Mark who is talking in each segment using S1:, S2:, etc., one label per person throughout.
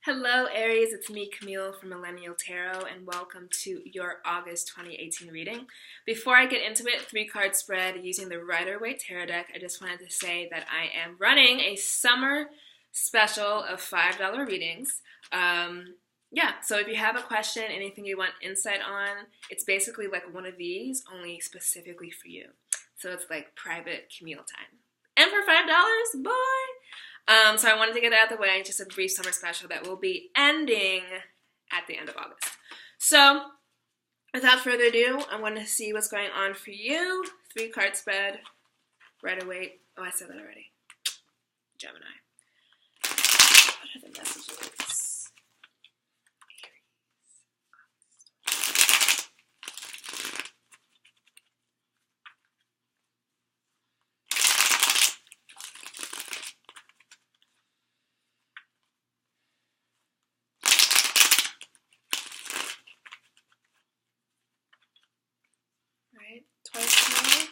S1: Hello Aries, it's me Camille from Millennial Tarot and welcome to your August 2018 reading. Before I get into it, 3-card spread using the Rider-Waite Tarot deck, I just wanted to say that I am running a summer special of $5 readings. So if you have a question, anything you want insight on, it's basically like one of these, only specifically for you. So it's like private Camille time. And for $5, boy! So I wanted to get that out of the way, just a brief summer special that will be ending at the end of August. So, without further ado, I want to see what's going on for you. 3-card spread, Rider-Waite. Oh, I said that already. Gemini. What are the messages? Right, twice more.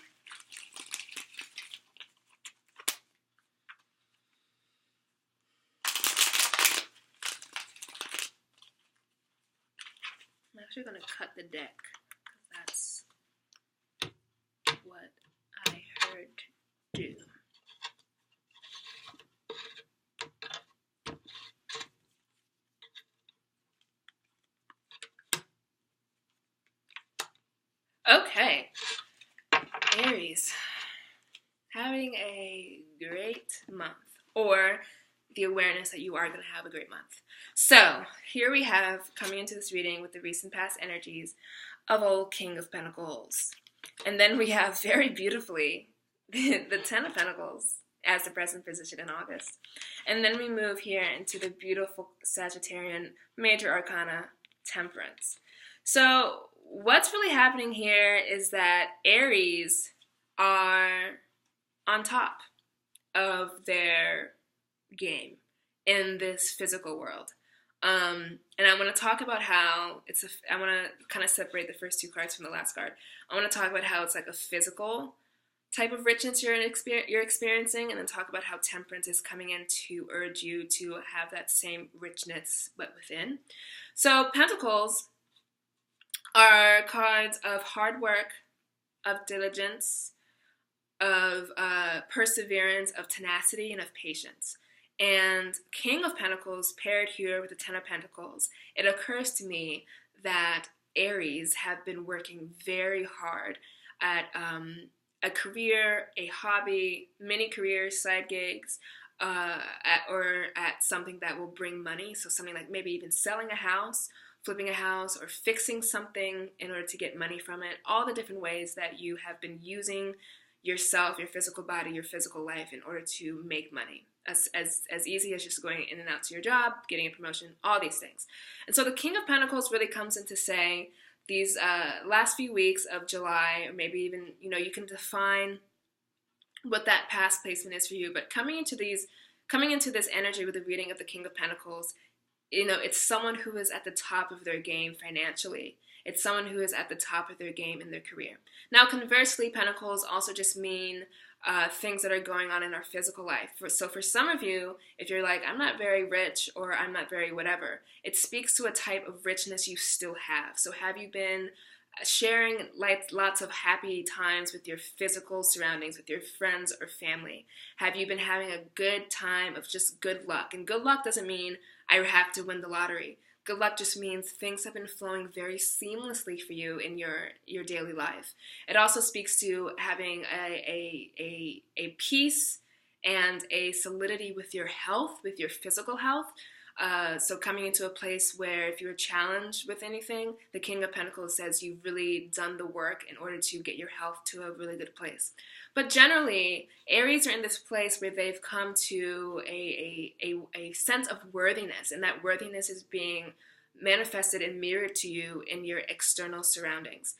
S1: I'm actually going to cut the deck, because that's what I heard to do. Okay, Aries, having a great month, or the awareness that you are going to have a great month. So, here we have, coming into this reading with the recent past energies of old King of Pentacles. And then we have, very beautifully, the Ten of Pentacles as the present position in August. And then we move here into the beautiful Sagittarian Major Arcana, Temperance. So, what's really happening here is that Aries are on top of their game in this physical world. And I want to talk about how I want to kind of separate the first 2 cards from the last card. I want to talk about how it's like a physical type of richness you're experiencing, and then talk about how temperance is coming in to urge you to have that same richness but within. So Pentacles are cards of hard work, of diligence, of perseverance, of tenacity, and of patience. And King of Pentacles paired here with the Ten of Pentacles, it occurs to me that Aries have been working very hard at a career, a hobby, mini careers, side gigs, or at something that will bring money. So something like maybe even selling a house, flipping a house, or fixing something in order to get money from it. All the different ways that you have been using yourself, your physical body, your physical life in order to make money. As easy as just going in and out to your job, getting a promotion, all these things. And so the King of Pentacles really comes in to say these last few weeks of July, or maybe even, you can define what that past placement is for you. But coming into this energy with the reading of the King of Pentacles, it's someone who is at the top of their game financially. It's someone who is at the top of their game in their career. Now, conversely, Pentacles also just mean things that are going on in our physical life. So for some of you, if you're like, I'm not very rich, or I'm not very whatever, it speaks to a type of richness you still have. So have you been sharing lots of happy times with your physical surroundings, with your friends or family? Have you been having a good time of just good luck? And good luck doesn't mean I have to win the lottery. Good luck just means things have been flowing very seamlessly for you in your daily life. It also speaks to having a peace and a solidity with your health, with your physical health. So coming into a place where if you're challenged with anything, the King of Pentacles says you've really done the work in order to get your health to a really good place. But generally, Aries are in this place where they've come to a sense of worthiness, and that worthiness is being manifested and mirrored to you in your external surroundings.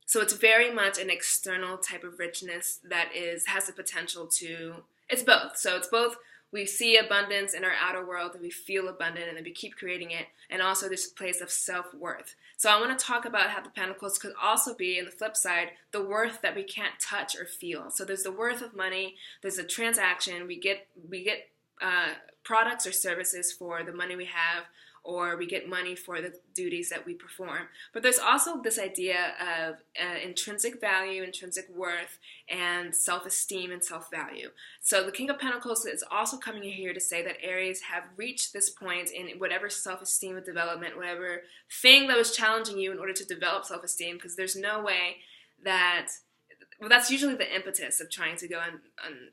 S1: So it's very much an external type of richness that has the potential to, it's both. So it's both, we see abundance in our outer world and we feel abundant and then we keep creating it, and also this place of self-worth. So I want to talk about how the Pentacles could also be, on the flip side, the worth that we can't touch or feel. So there's the worth of money, there's a transaction, we get products or services for the money we have, or we get money for the duties that we perform. But there's also this idea of intrinsic value, intrinsic worth, and self-esteem and self-value. So the King of Pentacles is also coming in here to say that Aries have reached this point in whatever self-esteem and development, whatever thing that was challenging you in order to develop self-esteem, because there's no way that, well, that's usually the impetus of trying to go on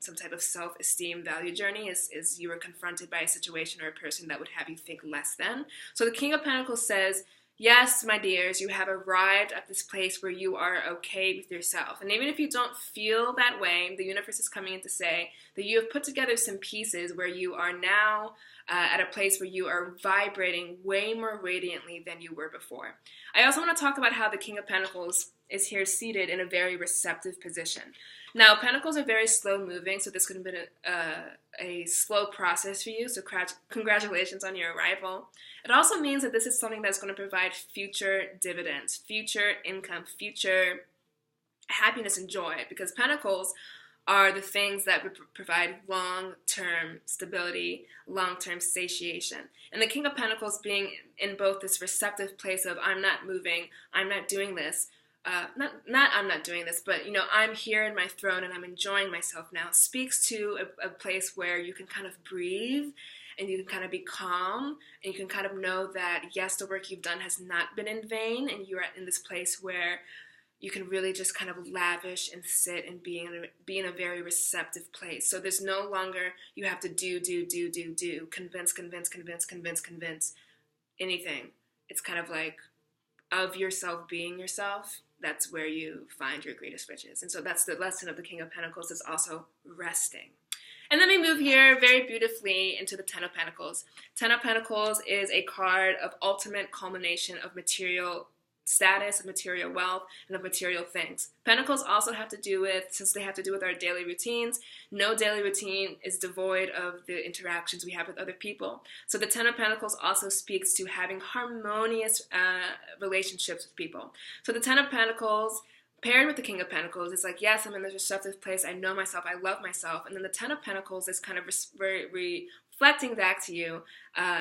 S1: some type of self-esteem value journey is you were confronted by a situation or a person that would have you think less than. So the King of Pentacles says, yes, my dears, you have arrived at this place where you are okay with yourself. And even if you don't feel that way, the universe is coming in to say that you have put together some pieces where you are now at a place where you are vibrating way more radiantly than you were before. I also want to talk about how the King of Pentacles is here seated in a very receptive position. Now, Pentacles are very slow moving, so this could have been a slow process for you, so congratulations on your arrival. It also means that this is something that's going to provide future dividends, future income, future happiness and joy, because Pentacles are the things that provide long-term stability, long-term satiation. And the King of Pentacles being in both this receptive place of I'm not moving, I'm not doing this, not I'm not doing this, but I'm here in my throne and I'm enjoying myself now, speaks to a place where you can kind of breathe and you can kind of be calm and you can kind of know that yes, the work you've done has not been in vain, and you're in this place where you can really just kind of lavish and sit and be in a very receptive place. So there's no longer you have to do, convince anything. It's kind of like of yourself being yourself. That's where you find your greatest riches. And so that's the lesson of the King of Pentacles, is also resting. And then we move here very beautifully into the Ten of Pentacles. Ten of Pentacles is a card of ultimate culmination of material status, of material wealth, and of material things. Pentacles also have to do with, since they have to do with our daily routines, no daily routine is devoid of the interactions we have with other people. So the Ten of Pentacles also speaks to having harmonious relationships with people. So the Ten of Pentacles paired with the King of Pentacles, it's like, yes, I'm in this receptive place, I know myself, I love myself. And then the Ten of Pentacles is kind of reflecting back to you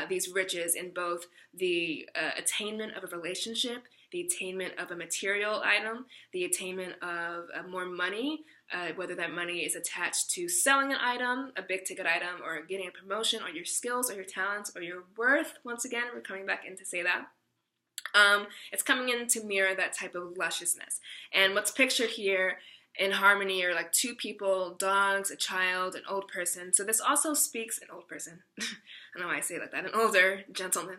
S1: these riches in both the attainment of a relationship, the attainment of a material item, the attainment of more money, whether that money is attached to selling an item, a big ticket item, or getting a promotion, or your skills, or your talents, or your worth. Once again, we're coming back in to say that. It's coming in to mirror that type of lusciousness. And what's pictured here in harmony are like two people, dogs, a child, an old person. So this also speaks, an old person, I don't know why I say it like that, an older gentleman.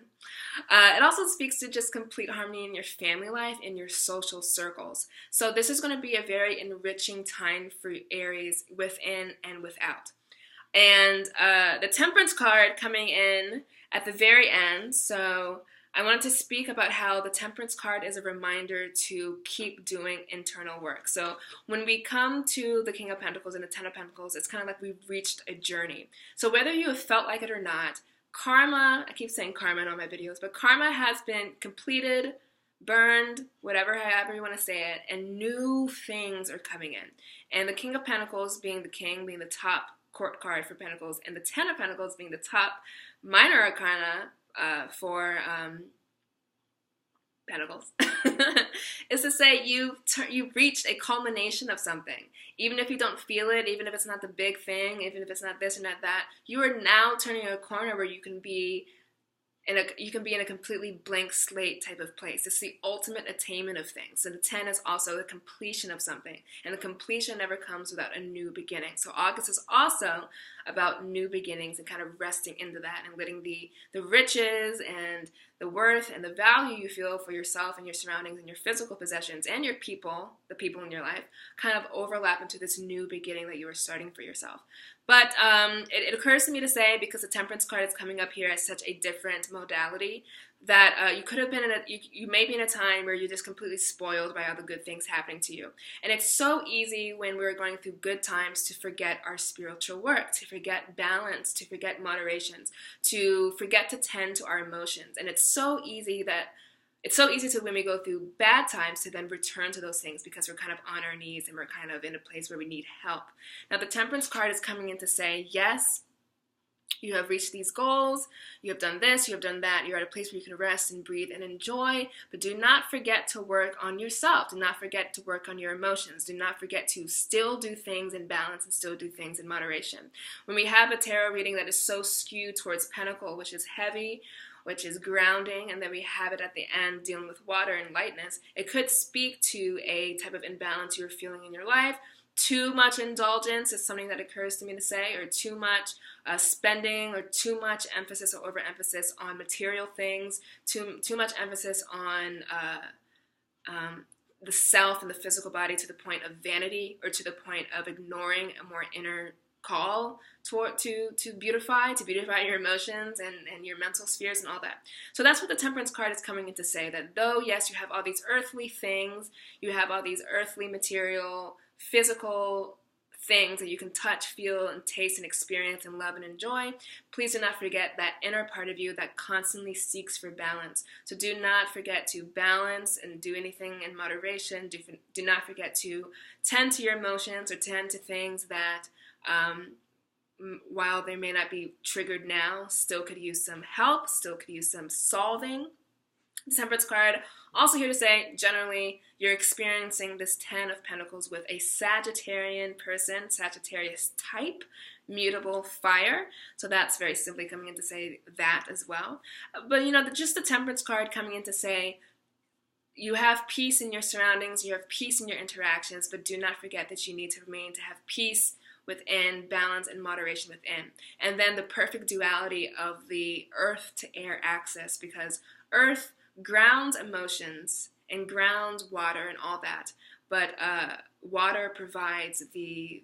S1: It also speaks to just complete harmony in your family life, in your social circles. So this is going to be a very enriching time for Aries within and without. And the Temperance card coming in at the very end, so I wanted to speak about how the Temperance card is a reminder to keep doing internal work. So when we come to the King of Pentacles and the Ten of Pentacles, it's kind of like we've reached a journey. So whether you have felt like it or not, karma, I keep saying karma in all my videos, but karma has been completed, burned, whatever, however you want to say it, and new things are coming in. And the King of Pentacles being the king, being the top court card for Pentacles, and the Ten of Pentacles being the top minor arcana for Pentacles, is to say you've reached a culmination of something. Even if you don't feel it, even if it's not the big thing, even if it's not this or not that, you are now turning a corner where you can be in a completely blank slate type of place. It's the ultimate attainment of things. And the 10 is also the completion of something. And the completion never comes without a new beginning. So August is also about new beginnings and kind of resting into that and letting the riches and the worth and the value you feel for yourself and your surroundings and your physical possessions and your people, the people in your life, kind of overlap into this new beginning that you are starting for yourself. But it occurs to me to say, because the Temperance card is coming up here as such a different modality, that you could have been you may be in a time where you're just completely spoiled by all the good things happening to you. And it's so easy when we're going through good times to forget our spiritual work, to forget balance, to forget moderations, to forget to tend to our emotions. And it's so easy to, when we go through bad times, to then return to those things because we're kind of on our knees and we're kind of in a place where we need help. Now, the Temperance card is coming in to say, yes, You have reached these goals, you have done this, you have done that, you're at a place where you can rest and breathe and enjoy, but do not forget to work on yourself. Do not forget to work on your emotions. Do not forget to still do things in balance and still do things in moderation. When we have a tarot reading that is so skewed towards Pentacle, which is heavy, which is grounding, and then we have it at the end dealing with water and lightness, it could speak to a type of imbalance you're feeling in your life. Too much indulgence is something that occurs to me to say, or too much spending, or too much emphasis or overemphasis on material things, too much emphasis on the self and the physical body to the point of vanity, or to the point of ignoring a more inner call to beautify your emotions and your mental spheres and all that. So that's what the Temperance card is coming in to say, that though, yes, you have all these earthly things, you have all these earthly material, physical things that you can touch, feel, and taste and experience and love and enjoy, please do not forget that inner part of you that constantly seeks for balance. So do not forget to balance and do anything in moderation. Do not forget to tend to your emotions or tend to things that while they may not be triggered now, still could use some help, still could use some solving. The Temperance card also here to say, generally, you're experiencing this 10 of Pentacles with a Sagittarian person, Sagittarius type, mutable fire. So that's very simply coming in to say that as well. But, you know, just the Temperance card coming in to say, you have peace in your surroundings, you have peace in your interactions, but do not forget that you need to remain to have peace within, balance and moderation within. And then the perfect duality of the earth to air axis, because earth grounds emotions and grounds water and all that, but water provides the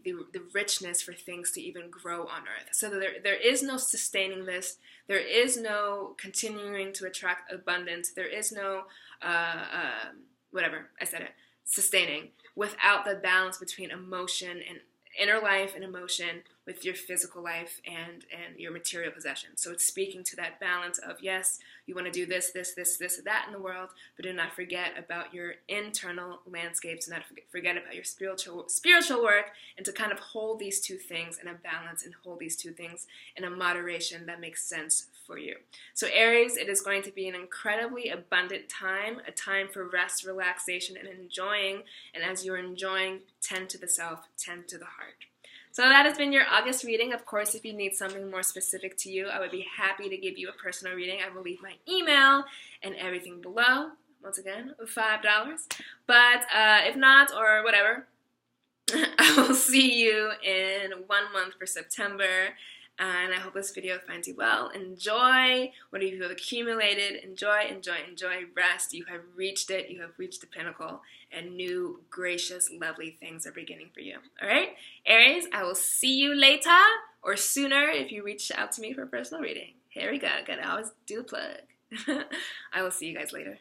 S1: richness for things to even grow on earth. So there is no sustaining this, there is no continuing to attract abundance, there is no sustaining without the balance between emotion and inner life and emotion with your physical life and your material possessions. So it's speaking to that balance of, yes, you want to do this, that in the world, but do not forget about your internal landscapes, do not forget about your spiritual work, and to kind of hold these two things in a balance and hold these two things in a moderation that makes sense for you. So Aries, it is going to be an incredibly abundant time, a time for rest, relaxation, and enjoying, and as you're enjoying, tend to the self, tend to the heart. So that has been your August reading. Of course, if you need something more specific to you, I would be happy to give you a personal reading. I will leave my email and everything below. Once again, $5. But if not, or whatever, I will see you in 1 month for September. And I hope this video finds you well. Enjoy what you have accumulated. Enjoy, enjoy, enjoy. Rest. You have reached it. You have reached the pinnacle. And new, gracious, lovely things are beginning for you. All right? Aries, I will see you later or sooner if you reach out to me for a personal reading. Here we go. Gotta always do the plug. I will see you guys later.